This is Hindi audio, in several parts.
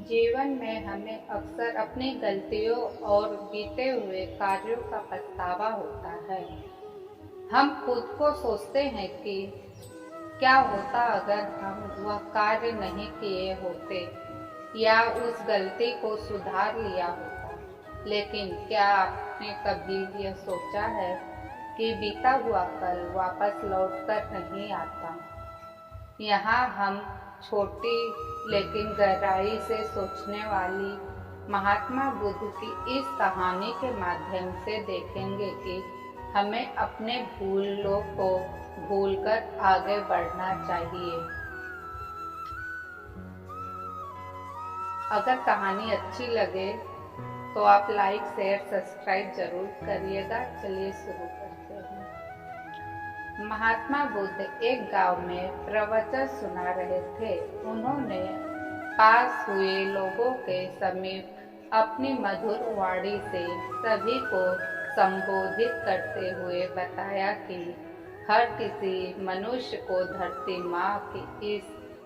जीवन में हमें अक्सर अपनी गलतियों और बीते हुए कार्यों का पछतावा होता है। हम खुद को सोचते हैं कि क्या होता अगर हम वह कार्य नहीं किए होते या उस गलती को सुधार लिया होता। लेकिन क्या आपने कभी यह सोचा है कि बीता हुआ कल वापस लौट कर नहीं आता। यहाँ हम छोटी लेकिन गहराई से सोचने वाली महात्मा बुद्ध की इस कहानी के माध्यम से देखेंगे कि हमें अपने भूलों को भूलकर आगे बढ़ना चाहिए। अगर कहानी अच्छी लगे तो आप लाइक शेयर सब्सक्राइब जरूर करिएगा। चलिए शुरू करते हैं। महात्मा बुद्ध एक गांव में प्रवचन सुना रहे थे। उन्होंने पास हुए लोगों के समीप अपनी मधुर वाणी से सभी को संबोधित करते हुए बताया कि हर किसी मनुष्य को धरती माँ की इस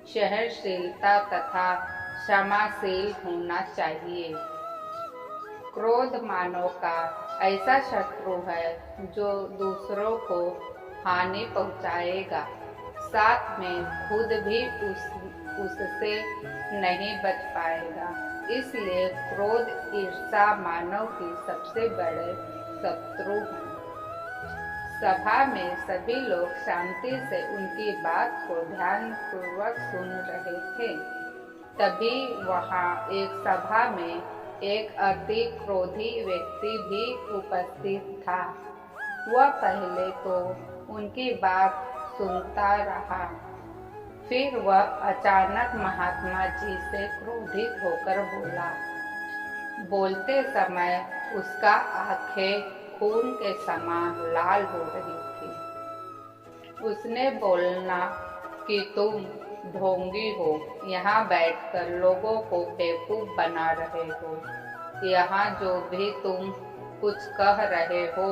सहनशीलता तथा क्षमाशील होना चाहिए। क्रोध मानव का ऐसा शत्रु है जो दूसरों को हानि पहुंचाएगा, साथ में खुद भी उससे नहीं बच पाएगा। इसलिए क्रोध ईर्ष्या मानव की सबसे बड़े शत्रु है। सभा में सभी लोग शांति से उनकी बात को ध्यानपूर्वक सुन रहे थे। तभी वहां एक सभा में एक अति क्रोधी व्यक्ति भी उपस्थित था। वह पहले तो उनकी बात सुनता रहा, फिर वह अचानक महात्मा जी से क्रोधित होकर बोला। बोलते समय उसका आंखें खून के समान लाल हो रही थी। उसने बोलना कि तुम ढोंगी हो, यहाँ बैठकर लोगों को बेवकूफ बना रहे हो। यहाँ जो भी तुम कुछ कह रहे हो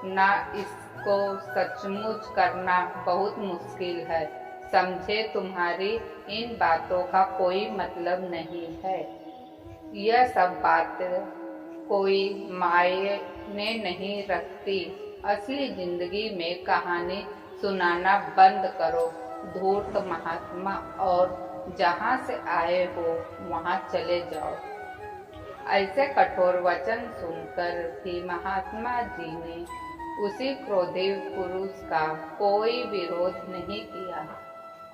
ना, इसको सचमुच करना बहुत मुश्किल है। समझे, तुम्हारी इन बातों का कोई मतलब नहीं है। यह सब बातें कोई मायने नहीं रखती। असली जिंदगी में कहानी सुनाना बंद करो, धूर्त महात्मा, और जहाँ से आए हो वहाँ चले जाओ। ऐसे कठोर वचन सुनकर भी महात्मा जी ने उसी क्रोधी पुरुष का कोई विरोध नहीं किया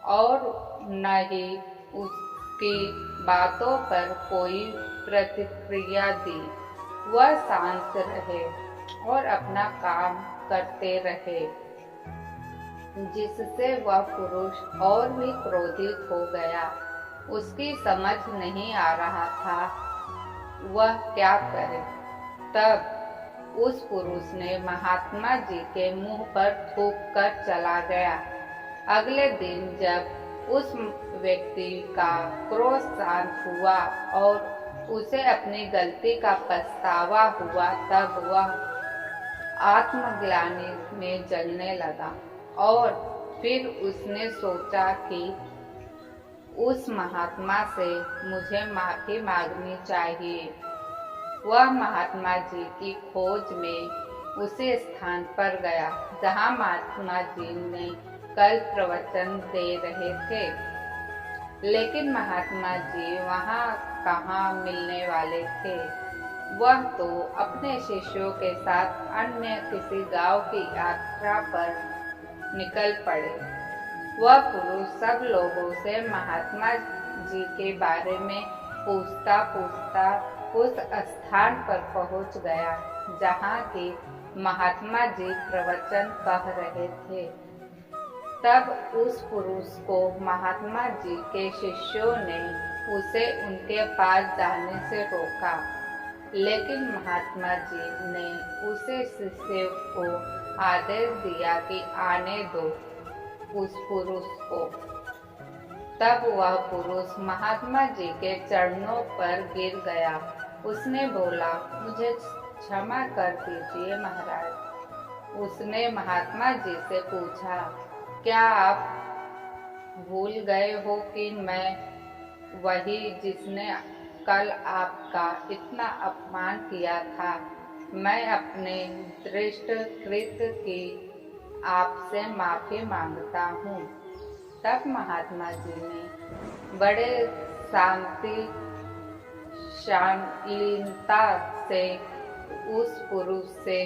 और न ही उसकी बातों पर कोई प्रतिक्रिया दी। वह शांत रहे और अपना काम करते रहे, जिससे वह पुरुष और भी क्रोधित हो गया। उसकी समझ नहीं आ रहा था वह क्या करे। तब उस पुरुष ने महात्मा जी के मुंह पर थूक कर चला गया। अगले दिन जब उस व्यक्ति का क्रोध शांत हुआ और उसे अपनी गलती का पछतावा हुआ, तब वह आत्मग्लानि में जलने लगा और फिर उसने सोचा कि उस महात्मा से मुझे माफी मांगनी चाहिए। वह महात्मा जी की खोज में उसी स्थान पर गया जहां महात्मा जी ने कल प्रवचन दे रहे थे। लेकिन महात्मा जी वहां कहाँ मिलने वाले थे। वह तो अपने शिष्यों के साथ अन्य किसी गांव की यात्रा पर निकल पड़े। वह पुरुष सब लोगों से महात्मा जी के बारे में पूछता पूछता उस स्थान पर पहुंच गया जहां की महात्मा जी प्रवचन कह रहे थे। तब उस पुरुष को महात्मा जी के शिष्यों ने उसे उनके पास जाने से रोका, लेकिन महात्मा जी ने उसे शिष्य को आदेश दिया कि आने दो उस पुरुष को। तब वह पुरुष महात्मा जी के चरणों पर गिर गया। उसने बोला, मुझे क्षमा कर दीजिए महाराज। उसने महात्मा जी से पूछा, क्या आप भूल गए हो कि मैं वही जिसने कल आपका इतना अपमान किया था। मैं अपने दृष्ट कृत्य की आपसे माफी मांगता हूँ। तब महात्मा जी ने बड़े शालीनता से उस पुरुष से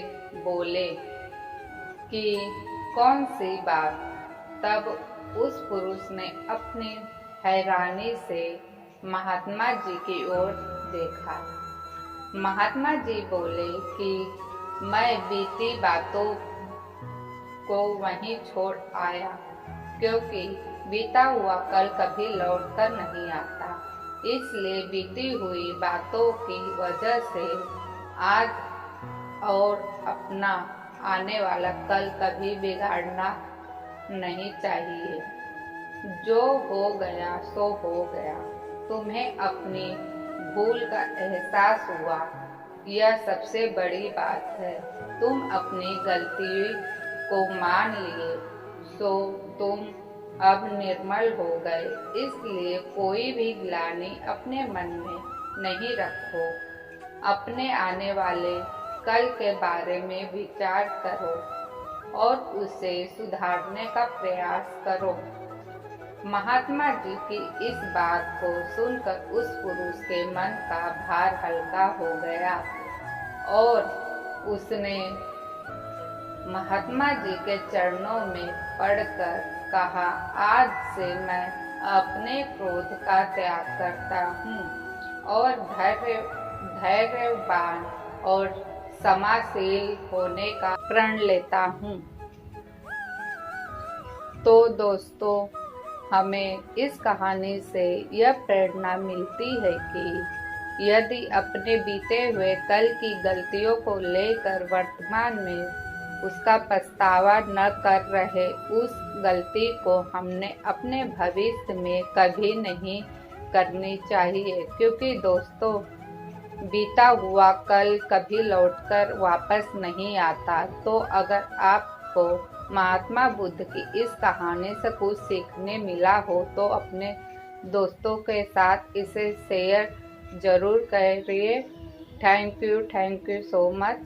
बोले कि कौन सी बात। तब उस पुरुष ने अपनी हैरानी से महात्मा जी की ओर देखा। महात्मा जी बोले कि मैं बीती बातों को वहीं छोड़ आया, क्योंकि बीता हुआ कल कभी लौट कर नहीं आता। इसलिए बीती हुई बातों की वजह से आज और अपना आने वाला कल कभी बिगाड़ना नहीं चाहिए। जो हो गया सो हो गया। तुम्हें अपनी भूल का एहसास हुआ, यह सबसे बड़ी बात है। तुम अपनी गलती को मान लिए, सो तुम अब निर्मल हो गए। इसलिए कोई भी ग्लानि अपने मन में नहीं रखो। अपने आने वाले कल के बारे में विचार करो और उसे सुधारने का प्रयास करो। महात्मा जी की इस बात को सुनकर उस पुरुष के मन का भार हल्का हो गया और उसने महात्मा जी के चरणों में पड़कर कहा, आज से मैं अपने क्रोध का त्याग करता हूँ और धैर्यवान और क्षमाशील होने का प्रण लेता हूँ। तो दोस्तों, हमें इस कहानी से यह प्रेरणा मिलती है कि यदि अपने बीते हुए कल की गलतियों को लेकर वर्तमान में उसका पछतावा न कर रहे, उस गलती को हमने अपने भविष्य में कभी नहीं करनी चाहिए। क्योंकि दोस्तों, बीता हुआ कल कभी लौटकर वापस नहीं आता। तो अगर आपको महात्मा बुद्ध की इस कहानी से कुछ सीखने मिला हो तो अपने दोस्तों के साथ इसे शेयर जरूर करिए। Thank you so much.